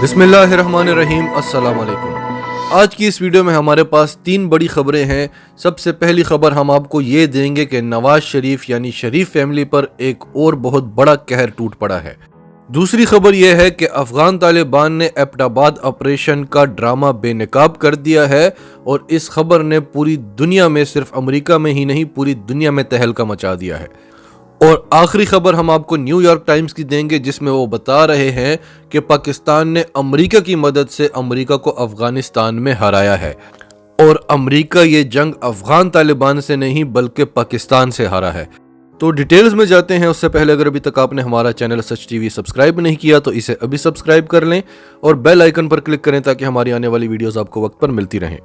بسم اللہ الرحمن الرحیم، السلام علیکم۔ آج کی اس ویڈیو میں ہمارے پاس 3 بڑی خبریں ہیں۔ سب سے پہلی خبر ہم آپ کو یہ دیں گے کہ نواز شریف یعنی شریف فیملی پر ایک اور بہت بڑا قہر ٹوٹ پڑا ہے۔ دوسری خبر یہ ہے کہ افغان طالبان نے ایبٹ آباد آپریشن کا ڈرامہ بے نقاب کر دیا ہے، اور اس خبر نے پوری دنیا میں، صرف امریکہ میں ہی نہیں پوری دنیا میں تہلکہ مچا دیا ہے۔ اور آخری خبر ہم آپ کو نیو یارک ٹائمز کی دیں گے، جس میں وہ بتا رہے ہیں کہ پاکستان نے امریکہ کی مدد سے امریکہ کو افغانستان میں ہرایا ہے، اور امریکہ یہ جنگ افغان طالبان سے نہیں بلکہ پاکستان سے ہارا ہے۔ تو ڈیٹیلز میں جاتے ہیں۔ اس سے پہلے اگر ابھی تک آپ نے ہمارا چینل سچ ٹی وی سبسکرائب نہیں کیا تو اسے ابھی سبسکرائب کر لیں اور بیل آئیکن پر کلک کریں تاکہ ہماری آنے والی ویڈیوز آپ کو وقت پر ملتی رہیں۔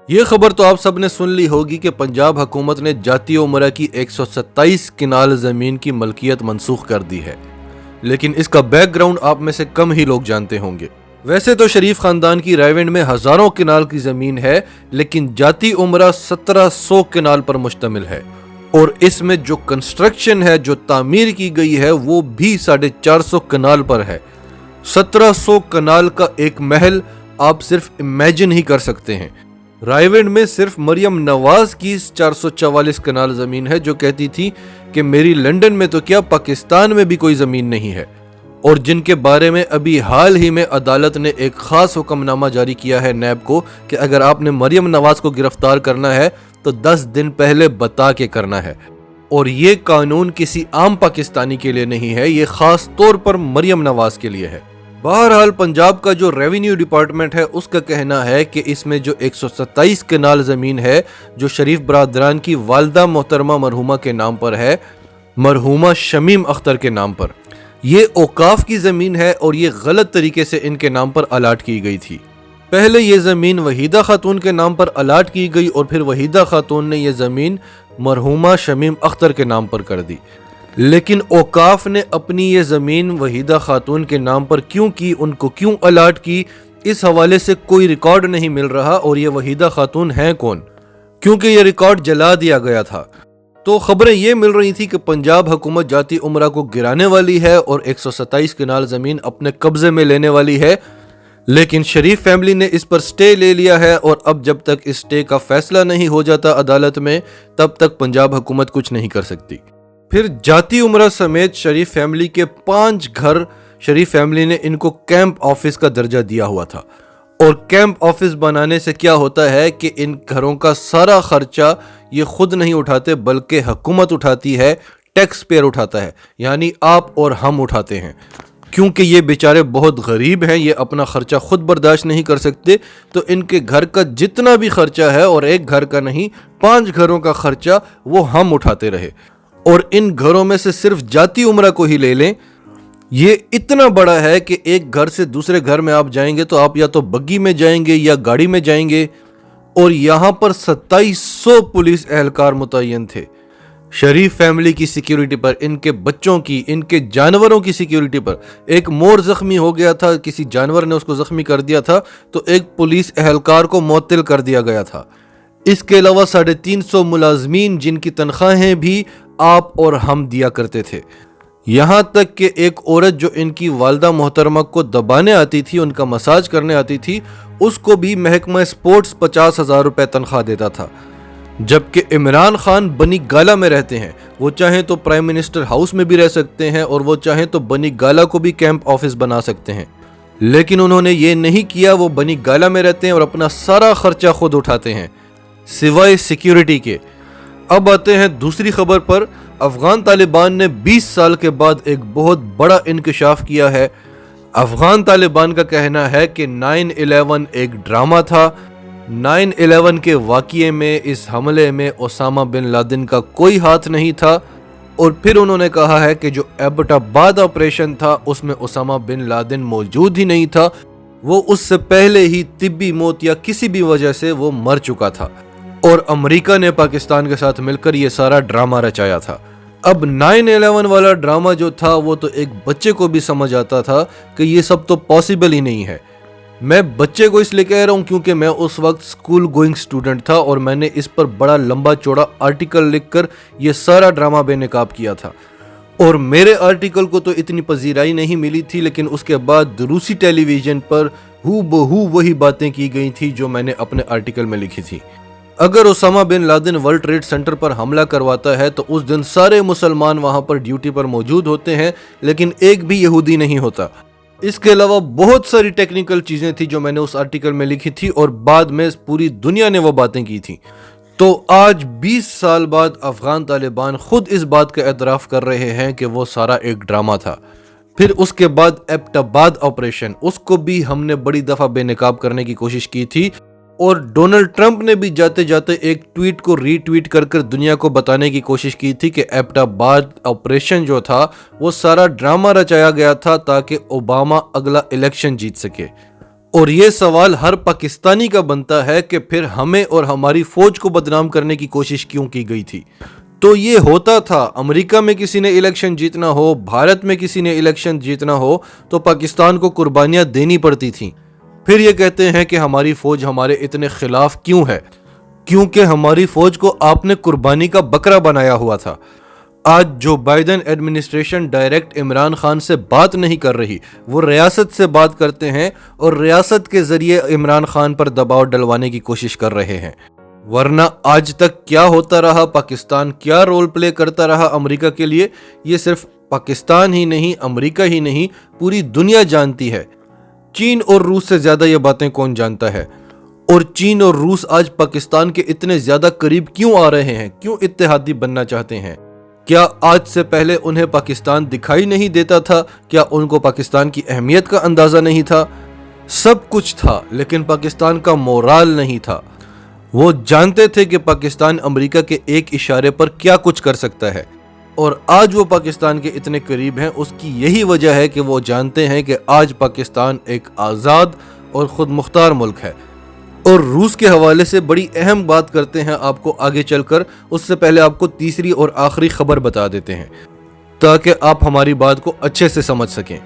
یہ خبر تو آپ سب نے سن لی ہوگی کہ پنجاب حکومت نے جاتی امرا کی 127 کنال زمین کی ملکیت منسوخ کر دی ہے، لیکن اس کا بیک گراؤنڈ آپ میں سے کم ہی لوگ جانتے ہوں گے۔ ویسے تو شریف خاندان کی رائیونڈ میں ہزاروں کنال کی زمین ہے، لیکن جاتی امرا 1700 کنال پر مشتمل ہے، اور اس میں جو کنسٹرکشن ہے، جو تعمیر کی گئی ہے، وہ بھی 450 کنال پر ہے۔ 1700 کنال کا ایک محل آپ صرف امیجن ہی کر سکتے ہیں۔ رائیونڈ میں صرف مریم نواز کی 444 کنال زمین ہے، جو کہتی تھی کہ میری لنڈن میں تو کیا پاکستان میں بھی کوئی زمین نہیں ہے، اور جن کے بارے میں ابھی حال ہی میں عدالت نے ایک خاص حکم نامہ جاری کیا ہے نیب کو کہ اگر آپ نے مریم نواز کو گرفتار کرنا ہے تو 10 دن پہلے بتا کے کرنا ہے، اور یہ قانون کسی عام پاکستانی کے لیے نہیں ہے، یہ خاص طور پر مریم نواز کے لیے ہے۔ بہرحال پنجاب کا جو ریونیو ڈپارٹمنٹ ہے اس کا کہنا ہے کہ اس میں جو 127 کنال زمین ہے جو شریف برادران کی والدہ محترمہ مرحومہ کے نام پر ہے، مرحومہ شمیم اختر کے نام پر، یہ اوقاف کی زمین ہے اور یہ غلط طریقے سے ان کے نام پر الاٹ کی گئی تھی۔ پہلے یہ زمین وحیدہ خاتون کے نام پر الاٹ کی گئی اور پھر وحیدہ خاتون نے یہ زمین مرحومہ شمیم اختر کے نام پر کر دی، لیکن اوقاف نے اپنی یہ زمین وحیدہ خاتون کے نام پر کیوں کی، ان کو کیوں الاٹ کی، اس حوالے سے کوئی ریکارڈ نہیں مل رہا، اور یہ وحیدہ خاتون ہیں کون، کیونکہ یہ ریکارڈ جلا دیا گیا تھا۔ تو خبریں یہ مل رہی تھی کہ پنجاب حکومت جاتی امرا کو گرانے والی ہے اور 127 کنال زمین اپنے قبضے میں لینے والی ہے، لیکن شریف فیملی نے اس پر سٹے لے لیا ہے، اور اب جب تک اس سٹے کا فیصلہ نہیں ہو جاتا عدالت میں تب تک پنجاب حکومت کچھ نہیں کر سکتی۔ پھر جاتی امرا سمیت شریف فیملی کے 5 گھر شریف فیملی نے ان کو کیمپ آفس کا درجہ دیا ہوا تھا، اور کیمپ آفس بنانے سے کیا ہوتا ہے کہ ان گھروں کا سارا خرچہ یہ خود نہیں اٹھاتے بلکہ حکومت اٹھاتی ہے، ٹیکس پیئر اٹھاتا ہے، یعنی آپ اور ہم اٹھاتے ہیں، کیونکہ یہ بیچارے بہت غریب ہیں، یہ اپنا خرچہ خود برداشت نہیں کر سکتے، تو ان کے گھر کا جتنا بھی خرچہ ہے، اور ایک گھر کا نہیں 5 گھروں کا خرچہ وہ ہم اٹھاتے رہے۔ اور ان گھروں میں سے صرف جاتی امرا کو ہی لے لیں، یہ اتنا بڑا ہے کہ ایک گھر سے دوسرے گھر میں آپ جائیں گے تو آپ یا تو بگی میں جائیں گے یا گاڑی میں جائیں گے، اور یہاں پر 2700 پولیس اہلکار متعین تھے شریف فیملی کی سیکیورٹی پر، ان کے بچوں کی، ان کے جانوروں کی سیکیورٹی پر۔ ایک مور زخمی ہو گیا تھا، کسی جانور نے اس کو زخمی کر دیا تھا تو ایک پولیس اہلکار کو معطل کر دیا گیا تھا۔ اس کے علاوہ 350 ملازمین جن کی تنخواہیں بھی آپ اور ہم دیا کرتے تھے، یہاں تک کہ ایک عورت جو ان کی والدہ محترمہ کو دبانے آتی تھی، ان کا مساج کرنے آتی تھی، اس کو بھی محکمہ سپورٹس 50,000 روپے تنخواہ دیتا تھا۔ جبکہ عمران خان بنی گالا میں رہتے ہیں، وہ چاہیں تو پرائم منسٹر ہاؤس میں بھی رہ سکتے ہیں، اور وہ چاہیں تو بنی گالا کو بھی کیمپ آفس بنا سکتے ہیں، لیکن انہوں نے یہ نہیں کیا۔ وہ بنی گالا میں رہتے ہیں اور اپنا سارا خرچہ خود اٹھاتے ہیں سوائے سیکیورٹی کے۔ اب آتے ہیں دوسری خبر پر۔ افغان طالبان نے 20 سال کے بعد ایک بہت بڑا انکشاف کیا ہے۔ افغان طالبان کا کہنا ہے کہ 9/11 ایک ڈرامہ تھا، 9/11 کے واقعے میں، اس حملے میں اسامہ بن لادن کا کوئی ہاتھ نہیں تھا، اور پھر انہوں نے کہا ہے کہ جو ایبٹ آباد آپریشن تھا اس میں اسامہ بن لادن موجود ہی نہیں تھا، وہ اس سے پہلے ہی طبی موت یا کسی بھی وجہ سے وہ مر چکا تھا، اور امریکہ نے پاکستان کے ساتھ مل کر یہ سارا ڈرامہ رچایا تھا۔ اب 9/11 والا ڈرامہ جو تھا وہ تو ایک بچے کو بھی سمجھ آتا تھا کہ یہ سب تو پاسبل ہی نہیں ہے۔ میں بچے کو اس لیے کہہ رہا ہوں کیونکہ میں اس وقت سکول گوئنگ سٹوڈنٹ تھا، اور میں نے اس پر بڑا لمبا چوڑا آرٹیکل لکھ کر یہ سارا ڈرامہ بے نقاب کیا تھا۔ اور میرے آرٹیکل کو تو اتنی پذیرائی نہیں ملی تھی، لیکن اس کے بعد روسی ٹیلی ویژن پر ہو بہو وہی باتیں کی گئی تھی جو میں نے اپنے آرٹیکل میں لکھی تھی۔ اگر Osama bin Laden World Trade Center پر حملہ کرواتا ہے تو اس دن سارے مسلمان وہاں پر ڈیوٹی پر موجود ہوتے ہیں، لیکن ایک بھی یہودی نہیں ہوتا۔ اس کے علاوہ بہت ساری ٹیکنیکل چیزیں تھی جو میں نے اس آرٹیکل میں لکھی تھی، اور بعد میں پوری دنیا نے وہ باتیں کی تھی۔ تو آج 20 سال بعد افغان طالبان خود اس بات کا اعتراف کر رہے ہیں کہ وہ سارا ایک ڈرامہ تھا۔ پھر اس کے بعد ایبٹ آباد آپریشن، اس کو بھی ہم نے بڑی دفعہ بے نقاب کرنے کی کوشش کی تھی، اور ڈونلڈ ٹرمپ نے بھی جاتے جاتے ایک ٹویٹ کو ری ٹویٹ کر دنیا کو بتانے کی کوشش کی تھی کہ ایبٹ آباد آپریشن جو تھا وہ سارا ڈرامہ رچایا گیا تھا تاکہ اوباما اگلا الیکشن جیت سکے۔ اور یہ سوال ہر پاکستانی کا بنتا ہے کہ پھر ہمیں اور ہماری فوج کو بدنام کرنے کی کوشش کیوں کی گئی تھی؟ تو یہ ہوتا تھا، امریکہ میں کسی نے الیکشن جیتنا ہو، بھارت میں کسی نے الیکشن جیتنا ہو تو پاکستان کو قربانیاں دینی پڑتی تھیں۔ پھر یہ کہتے ہیں کہ ہماری فوج ہمارے اتنے خلاف کیوں ہے؟ کیونکہ ہماری فوج کو آپ نے قربانی کا بکرا بنایا ہوا تھا۔ آج Joe Biden administration direct Imran Khan سے بات نہیں کر رہی، وہ ریاست سے بات کرتے ہیں اور ریاست کے ذریعے عمران خان پر دباؤ ڈلوانے کی کوشش کر رہے ہیں۔ ورنہ آج تک کیا ہوتا رہا، پاکستان کیا رول پلے کرتا رہا امریکہ کے لیے، یہ صرف پاکستان ہی نہیں، امریکہ ہی نہیں، پوری دنیا جانتی ہے۔ چین اور روس سے زیادہ یہ باتیں کون جانتا ہے؟ اور چین اور روس آج پاکستان کے اتنے زیادہ قریب کیوں آ رہے ہیں؟ کیوں اتحادی بننا چاہتے ہیں؟ کیا آج سے پہلے انہیں پاکستان دکھائی نہیں دیتا تھا؟ کیا ان کو پاکستان کی اہمیت کا اندازہ نہیں تھا؟ سب کچھ تھا، لیکن پاکستان کا مورال نہیں تھا۔ وہ جانتے تھے کہ پاکستان امریکہ کے ایک اشارے پر کیا کچھ کر سکتا ہے، اور آج وہ پاکستان کے اتنے قریب ہیں۔ اس کی یہی وجہ ہے کہ وہ جانتے ہیں کہ آج پاکستان ایک آزاد اور خود مختار ملک ہے۔ اور روس کے حوالے سے بڑی اہم بات کرتے ہیں آپ کو آگے چل کر، اس سے پہلے آپ کو تیسری اور آخری خبر بتا دیتے ہیں تاکہ آپ ہماری بات کو اچھے سے سمجھ سکیں۔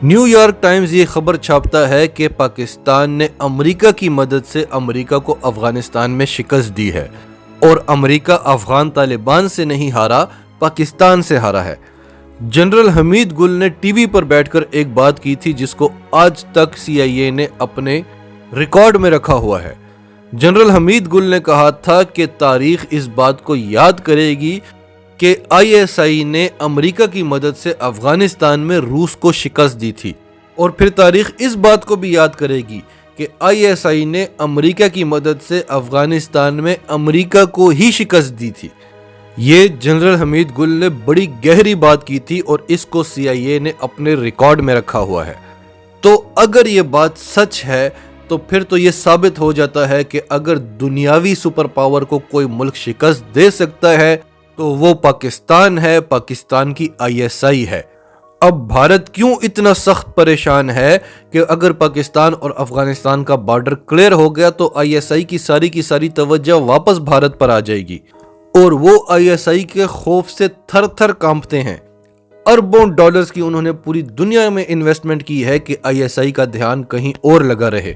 نیو یارک ٹائمز یہ خبر چھاپتا ہے کہ پاکستان نے امریکہ کی مدد سے امریکہ کو افغانستان میں شکست دی ہے، اور امریکہ افغان طالبان سے نہیں ہارا، پاکستان سے ہارا ہے۔ جنرل حمید گل نے ٹی وی پر بیٹھ کر ایک بات کی تھی جس کو آج تک سی آئی اے نے اپنے ریکارڈ میں رکھا ہوا ہے۔ جنرل حمید گل نے کہا تھا کہ تاریخ اس بات کو یاد کرے گی کہ آئی ایس آئی نے امریکہ کی مدد سے افغانستان میں روس کو شکست دی تھی، اور پھر تاریخ اس بات کو بھی یاد کرے گی کہ آئی ایس آئی نے امریکہ کی مدد سے افغانستان میں امریکہ کو ہی شکست دی تھی۔ یہ جنرل حمید گل نے بڑی گہری بات کی تھی، اور اس کو سی آئی اے نے اپنے ریکارڈ میں رکھا ہوا ہے۔ تو اگر یہ بات سچ ہے تو پھر تو یہ ثابت ہو جاتا ہے کہ اگر دنیاوی سپر پاور کو کوئی ملک شکست دے سکتا ہے تو وہ پاکستان ہے، پاکستان کی آئی ایس آئی ہے۔ اب بھارت کیوں اتنا سخت پریشان ہے کہ اگر پاکستان اور افغانستان کا بارڈر کلیئر ہو گیا تو آئی ایس آئی کی ساری توجہ واپس بھارت پر آ جائے گی، اور وہ آئی ایس آئی کے خوف سے تھر تھر کانپتے ہیں۔ اربوں ڈالرز کی انہوں نے پوری دنیا میں انویسٹمنٹ کی ہے کہ آئی ایس آئی کا دھیان کہیں اور لگا رہے،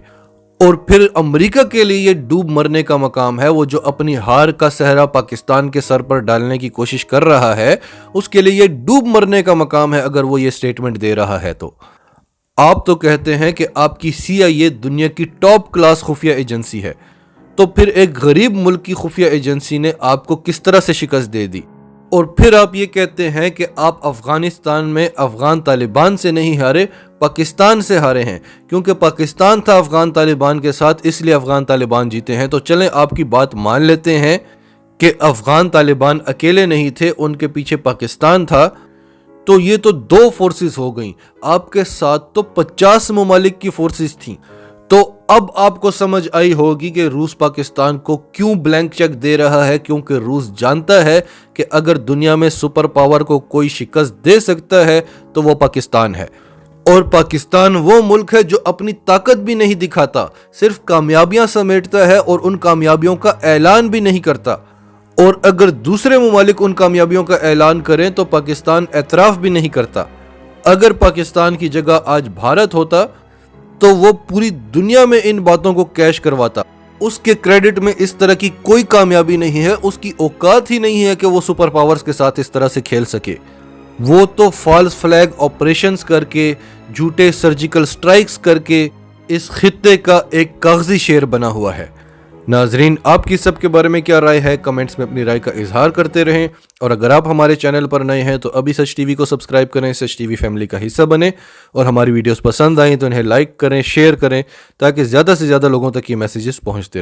اور پھر امریکہ کے لیے یہ ڈوب مرنے کا مقام ہے۔ وہ جو اپنی ہار کا صحرا پاکستان کے سر پر ڈالنے کی کوشش کر رہا ہے، اس کے لیے یہ ڈوب مرنے کا مقام ہے اگر وہ یہ سٹیٹمنٹ دے رہا ہے۔ تو آپ تو کہتے ہیں کہ آپ کی سی آئی اے دنیا کی ٹاپ کلاس خفیہ ایجنسی ہے، تو پھر ایک غریب ملک کی خفیہ ایجنسی نے آپ کو کس طرح سے شکست دے دی؟ اور پھر آپ یہ کہتے ہیں کہ آپ افغانستان میں افغان طالبان سے نہیں ہارے، پاکستان سے ہارے ہیں، کیونکہ پاکستان تھا افغان طالبان کے ساتھ، اس لیے افغان طالبان جیتے ہیں۔ تو چلیں آپ کی بات مان لیتے ہیں کہ افغان طالبان اکیلے نہیں تھے، ان کے پیچھے پاکستان تھا، تو یہ تو 2 فورسز ہو گئیں، آپ کے ساتھ تو 50 ممالک کی فورسز تھیں۔ تو اب آپ کو سمجھ آئی ہوگی کہ روس پاکستان کو کیوں بلینک چیک دے رہا ہے، کیونکہ روس جانتا ہے کہ اگر دنیا میں سپر پاور کو کوئی شکست دے سکتا ہے تو وہ پاکستان ہے، اور پاکستان وہ ملک ہے جو اپنی طاقت بھی نہیں دکھاتا، صرف کامیابیاں سمیٹتا ہے اور ان کامیابیوں کا اعلان بھی نہیں کرتا، اور اگر دوسرے ممالک ان کامیابیوں کا اعلان کریں تو پاکستان اعتراف بھی نہیں کرتا۔ اگر پاکستان کی جگہ آج بھارت ہوتا تو وہ پوری دنیا میں ان باتوں کو کیش کرواتا۔ اس کے کریڈٹ میں اس طرح کی کوئی کامیابی نہیں ہے، اس کی اوقات ہی نہیں ہے کہ وہ سپر پاورز کے ساتھ اس طرح سے کھیل سکے۔ وہ تو فالس فلیگ آپریشنز کر کے، جھوٹے سرجیکل سٹرائکس کر کے اس خطے کا ایک کاغذی شیر بنا ہوا ہے۔ ناظرین، آپ کی سب کے بارے میں کیا رائے ہے؟ کمنٹس میں اپنی رائے کا اظہار کرتے رہیں، اور اگر آپ ہمارے چینل پر نئے ہیں تو ابھی سچ ٹی وی کو سبسکرائب کریں، سچ ٹی وی فیملی کا حصہ بنیں، اور ہماری ویڈیوز پسند آئیں تو انہیں لائک کریں، شیئر کریں، تاکہ زیادہ سے زیادہ لوگوں تک یہ میسیجز پہنچتے رہیں۔